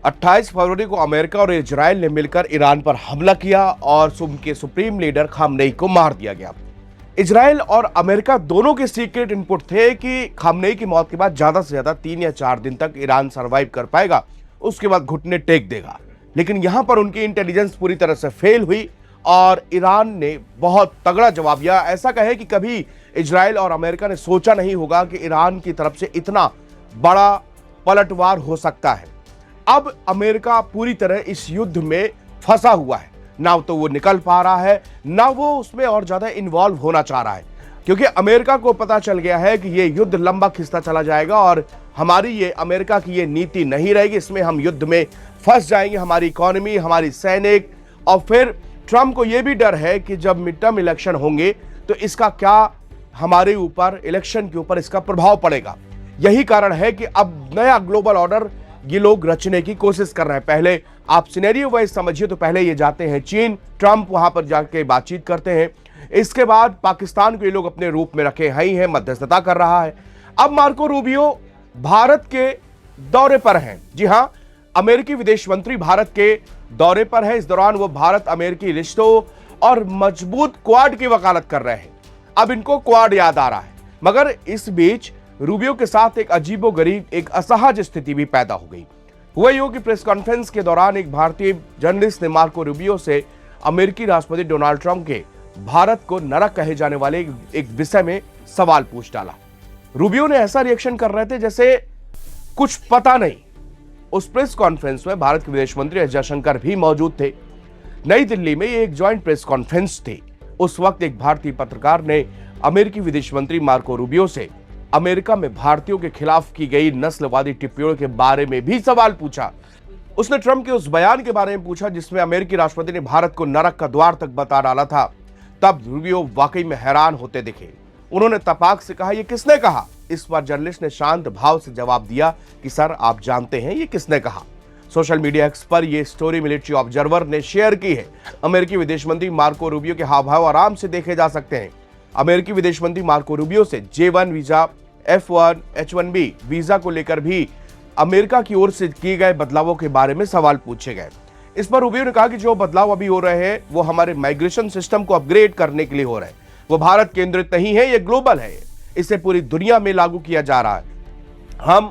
28 फरवरी को अमेरिका और इजराइल ने मिलकर ईरान पर हमला किया और उनके सुप्रीम लीडर खामनेई को मार दिया गया। इजराइल और अमेरिका दोनों के सीक्रेट इनपुट थे कि खामनेई की मौत के बाद ज्यादा से ज्यादा 3 या 4 दिन तक ईरान सरवाइव कर पाएगा, उसके बाद घुटने टेक देगा। लेकिन यहां पर उनकी इंटेलिजेंस पूरी तरह से फेल हुई और ईरान ने बहुत तगड़ा जवाब दिया। ऐसा कहे कि कभी इजराइल और अमेरिका ने सोचा नहीं होगा कि ईरान की तरफ से इतना बड़ा पलटवार हो सकता है। अब अमेरिका पूरी तरह इस युद्ध में फंसा हुआ है, ना तो वो निकल पा रहा है, ना वो उसमें और ज्यादा इन्वॉल्व होना चाह रहा है, क्योंकि अमेरिका को पता चल गया है कि ये युद्ध लंबा खिंचता चला जाएगा और हमारी ये अमेरिका की ये नीति नहीं रहेगी। इसमें हम युद्ध में फंस जाएंगे, हमारी इकोनॉमी, हमारी सैनिक। और फिर ट्रंप को यह भी डर है कि जब मिड टर्म इलेक्शन होंगे तो इसका क्या हमारे ऊपर, इलेक्शन के ऊपर इसका प्रभाव पड़ेगा। यही कारण है कि अब नया ग्लोबल ऑर्डर ये लोग रचने की कोशिश कर रहे हैं। पहले आप सिनेरियो वाइज समझिए तो पहले ये जाते हैं चीन, ट्रंप वहां पर जाके बातचीत करते हैं। इसके बाद पाकिस्तान को ये लोग अपने रूप में रखे हैं, मध्यस्थता कर रहा है। अब मार्को रूबियो भारत के दौरे पर हैं। जी हां, अमेरिकी विदेश मंत्री भारत के दौरे पर है। इस दौरान वो भारत अमेरिकी रिश्तों और मजबूत क्वाड की वकालत कर रहे हैं। अब इनको क्वाड याद आ रहा है, मगर इस बीच रूबियो के साथ एक अजीबोगरीब, एक असहज स्थिति भी पैदा हो गई। हुआ यूं कि प्रेस कॉन्फ्रेंस के दौरान एक भारतीय जर्नलिस्ट ने मार्को रूबियो से अमेरिकी राष्ट्रपति डोनाल्ड ट्रंप के भारत को नरक कहे जाने वाले एक विषय में सवाल पूछ डाला। रूबियो ने ऐसा रिएक्शन कर रहे थे जैसे कुछ पता नहीं। उस प्रेस कॉन्फ्रेंस में भारत के विदेश मंत्री एस जयशंकर भी मौजूद थे। नई दिल्ली में ये एक ज्वाइंट प्रेस कॉन्फ्रेंस थी। उस वक्त एक भारतीय पत्रकार ने अमेरिकी विदेश मंत्री मार्को रूबियो से अमेरिका में भारतीयों के खिलाफ की गई नस्लवादी टिप्पणियों के बारे में भी सवाल पूछा। उसने ट्रंप के उस बयान के बारे में पूछा जिसमें अमेरिकी राष्ट्रपति ने भारत को नरक का द्वार तक बता डाला था। तब रूबियो वाकई में हैरान होते दिखे। उन्होंने तपाक से कहा, यह किसने कहा? इस बार जर्नलिस्ट ने शांत भाव से जवाब दिया कि सर, आप जानते हैं ये किसने कहा। सोशल मीडिया एक्स पर यह स्टोरी मिलिट्री ऑब्जर्वर ने शेयर की है। अमेरिकी विदेश मंत्री मार्को रूबियो के हाव भाव आराम से देखे जा सकते हैं। अमेरिकी विदेश मंत्री मार्को रूबियो से J1 visa, F1, H1B visa को लेकर भी अमेरिका की ओर से किए गए बदलावों के बारे में सवाल पूछे गए। इस पर रूबियो ने कहा कि जो बदलाव अभी हो रहे हैं वो हमारे माइग्रेशन सिस्टम को अपग्रेड करने के लिए हो रहे हैं। वो भारत केंद्रित नहीं है, ये ग्लोबल है, इसे पूरी दुनिया में लागू किया जा रहा है। हम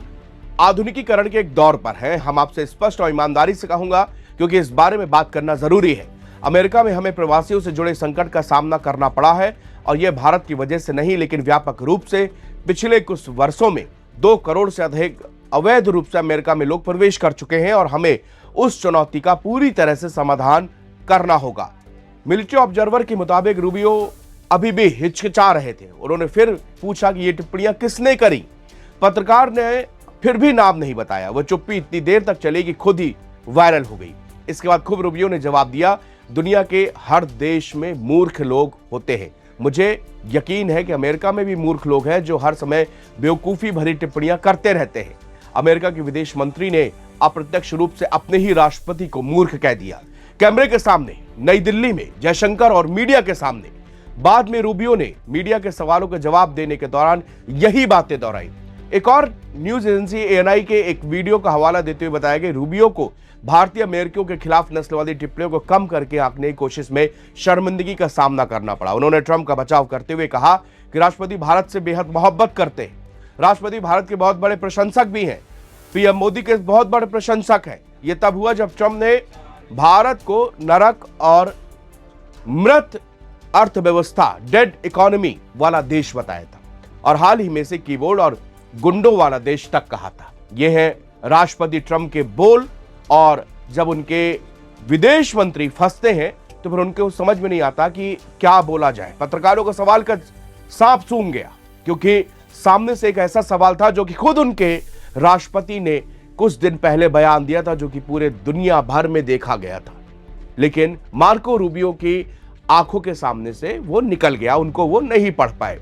आधुनिकीकरण के एक दौर पर हैं। हम आपसे स्पष्ट और ईमानदारी से कहूंगा, क्योंकि इस बारे में बात करना जरूरी है। अमेरिका में हमें प्रवासियों से जुड़े संकट का सामना करना पड़ा है और यह भारत की वजह से नहीं, लेकिन व्यापक रूप से पिछले कुछ वर्षों में 2 करोड़ से अधिक अवैध रूप से अमेरिका में लोग प्रवेश कर चुके हैं और हमें उस चुनौती का पूरी तरह से समाधान करना होगा। मिलिट्री ऑब्जर्वर के मुताबिक रूबियो अभी भी हिचकिचा रहे थे। उन्होंने फिर पूछा कि ये टिप्पणियां किसने करी। पत्रकार ने फिर भी नाम नहीं बताया। वह चुप्पी इतनी देर तक चली कि खुद ही वायरल हो गई। इसके बाद खुद रूबियो ने जवाब दिया, दुनिया के हर देश में मूर्ख लोग होते हैं। मुझे यकीन है कि अमेरिका में भी मूर्ख लोग हैं जो हर समय बेवकूफी भरी टिप्पणियां करते रहते हैं। अमेरिका के विदेश मंत्री ने अप्रत्यक्ष रूप से अपने ही राष्ट्रपति को मूर्ख कह दिया, कैमरे के सामने, नई दिल्ली में, जयशंकर और मीडिया के सामने। बाद में रूबियो ने मीडिया के सवालों के जवाब देने के दौरान यही बातें दोहराई। एक और न्यूज एजेंसी ANI के एक वीडियो का हवाला देते हुए बताया कि रूबियो को भारतीय अमेरिकियों के खिलाफ नस्लवादी टिप्पणियों को कम करके आंकने की कोशिश में शर्मिंदगी का सामना करना पड़ा। उन्होंने ट्रंप का बचाव करते हुए कहा कि राष्ट्रपति भारत से बेहद मोहब्बत करते हैं। राष्ट्रपति भारत के बहुत बड़े प्रशंसक भी हैं, पीएम मोदी के बहुत बड़े प्रशंसक हैं। यह तब हुआ जब ट्रंप ने भारत को नरक और मृत अर्थव्यवस्था, डेड इकोनॉमी वाला देश बताया था और हाल ही में से कीबोर्ड और गुंडों वाला देश तक कहा था। यह है राष्ट्रपति ट्रंप के बोल। और जब उनके विदेश मंत्री फंसते हैं तो फिर उनको समझ में नहीं आता कि क्या बोला जाए। पत्रकारों का सवाल का सांप सूंघ गया, क्योंकि सामने से एक ऐसा सवाल था जो कि खुद उनके राष्ट्रपति ने कुछ दिन पहले बयान दिया था, जो कि पूरे दुनिया भर में देखा गया था। लेकिन मार्को रूबियो की आंखों के सामने से वो निकल गया, उनको वो नहीं पढ़ पाए।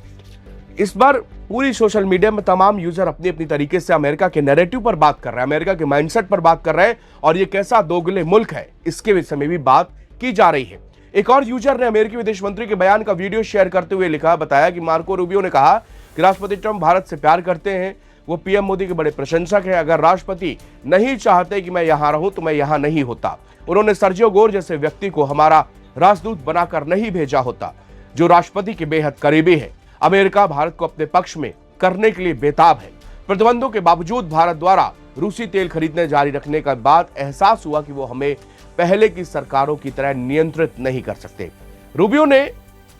इस बार पूरी सोशल मीडिया में तमाम यूजर अपनी अपनी तरीके से अमेरिका के नैरेटिव पर बात कर रहे हैं, अमेरिका के माइंडसेट पर बात कर रहे हैं और ये कैसा दोगले मुल्क है इसके विषय में भी बात की जा रही है। एक और यूजर ने अमेरिकी विदेश मंत्री के बयान का वीडियो शेयर करते हुए बताया कि मार्को रूबियो ने कहा कि राष्ट्रपति ट्रंप भारत से प्यार करते हैं, वो पीएम मोदी के बड़े प्रशंसक हैं। अगर राष्ट्रपति नहीं चाहते कि मैं यहां रहूं तो मैं यहां नहीं होता। उन्होंने सर्जियो गोर जैसे व्यक्ति को हमारा राजदूत बनाकर नहीं भेजा होता, जो राष्ट्रपति के बेहद करीबी है। अमेरिका भारत को अपने पक्ष में करने के लिए बेताब है। प्रतिबंधों के बावजूद भारत द्वारा रूसी तेल खरीदने जारी रखने के बाद एहसास हुआ कि वो हमें पहले की सरकारों की तरह नियंत्रित नहीं कर सकते। रूबियो ने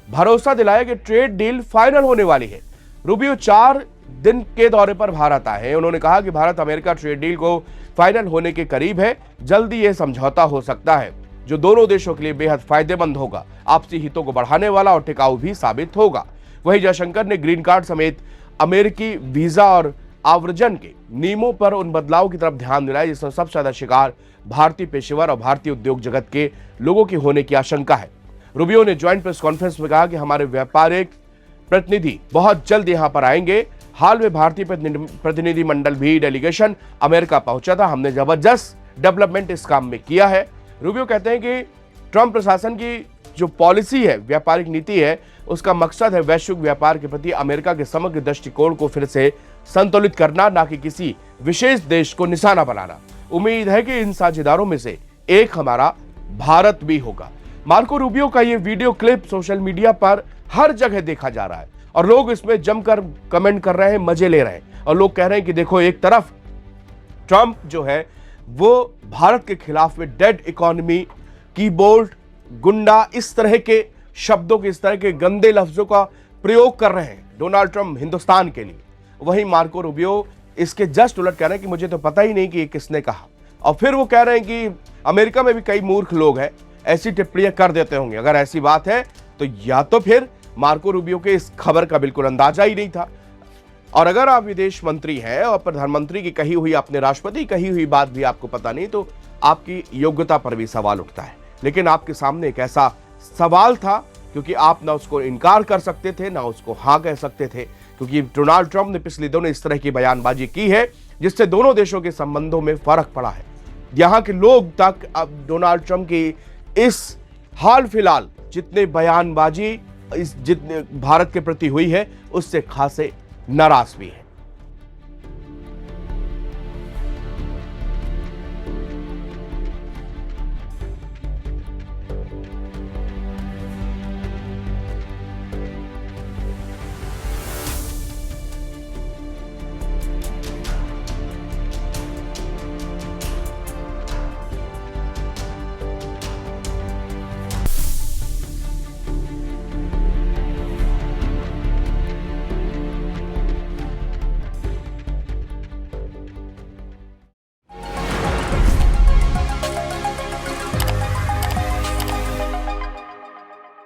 भरोसा दिलाया कि ट्रेड डील फाइनल होने वाली है। रूबियो 4 दिन के दौरे पर भारत आए हैं। उन्होंने कहा कि भारत अमेरिका ट्रेड डील को फाइनल होने के करीब है। जल्दी यह समझौता हो सकता है, जो दोनों देशों के लिए बेहद फायदेमंद होगा, आपसी हितों को बढ़ाने वाला और टिकाऊ भी साबित होगा। वहीं जयशंकर ने ग्रीन कार्ड समेत अमेरिकी वीजा और आव्रजन के नियमों पर उन बदलाव की तरफ ध्यान दिलाया जिसमें सबसे ज्यादा शिकार भारतीय पेशेवर और भारतीय उद्योग जगत के लोगों की होने की आशंका है। रूबियो ने ज्वाइंट प्रेस कॉन्फ्रेंस में कहा कि हमारे व्यापारिक प्रतिनिधि बहुत जल्द यहां पर आएंगे। हाल में भारतीय प्रतिनिधि मंडल भी डेलीगेशन अमेरिका पहुंचा था। हमने जबरदस्त डेवलपमेंट इस काम में किया है। रूबियो कहते हैं कि ट्रंप प्रशासन की जो पॉलिसी है, व्यापारिक नीति है, उसका मकसद है वैश्विक व्यापार के प्रति अमेरिका के समग्र दृष्टिकोण को फिर से संतुलित करना, ना कि किसी विशेष देश को निशाना बनाना। उम्मीद है कि इन साझेदारों में से एक हमारा भारत भी होगा। मार्को रूबियो का ये वीडियो क्लिप सोशल मीडिया पर हर जगह देखा जा रहा है और लोग इसमें जमकर कमेंट कर रहे हैं, मजे ले रहे हैं और लोग कह रहे हैं कि देखो, एक तरफ ट्रंप जो है वो भारत के खिलाफ में डेड इकोनॉमी, कीबोर्ड, गुंडा, इस तरह के शब्दों के, इस तरह के गंदे लफ्जों का प्रयोग कर रहे हैं डोनाल्ड ट्रंप हिंदुस्तान के लिए। वहीं मार्को रूबियो इसके जस्ट उलट कह रहे हैं कि मुझे तो पता ही नहीं कि ये किसने कहा। और फिर वो कह रहे हैं कि अमेरिका में भी कई मूर्ख लोग हैं, ऐसी टिप्पणियां कर देते होंगे। अगर ऐसी बात है तो या तो फिर मार्को रूबियो के इस खबर का बिल्कुल अंदाजा ही नहीं था। और अगर आप विदेश मंत्री हैं और प्रधानमंत्री की कही हुई, अपने राष्ट्रपति की कही हुई बात भी आपको पता नहीं, तो आपकी योग्यता पर भी सवाल उठता है। लेकिन आपके सामने एक ऐसा सवाल था, क्योंकि आप ना उसको इनकार कर सकते थे ना उसको हाँ कह सकते थे, क्योंकि डोनाल्ड ट्रंप ने पिछले दिनों इस तरह की बयानबाजी की है जिससे दोनों देशों के संबंधों में फर्क पड़ा है। यहां के लोग तक अब डोनाल्ड ट्रंप की इस हाल फिलहाल जितने बयानबाजी जितने भारत के प्रति हुई है उससे खासे नाराज भी है।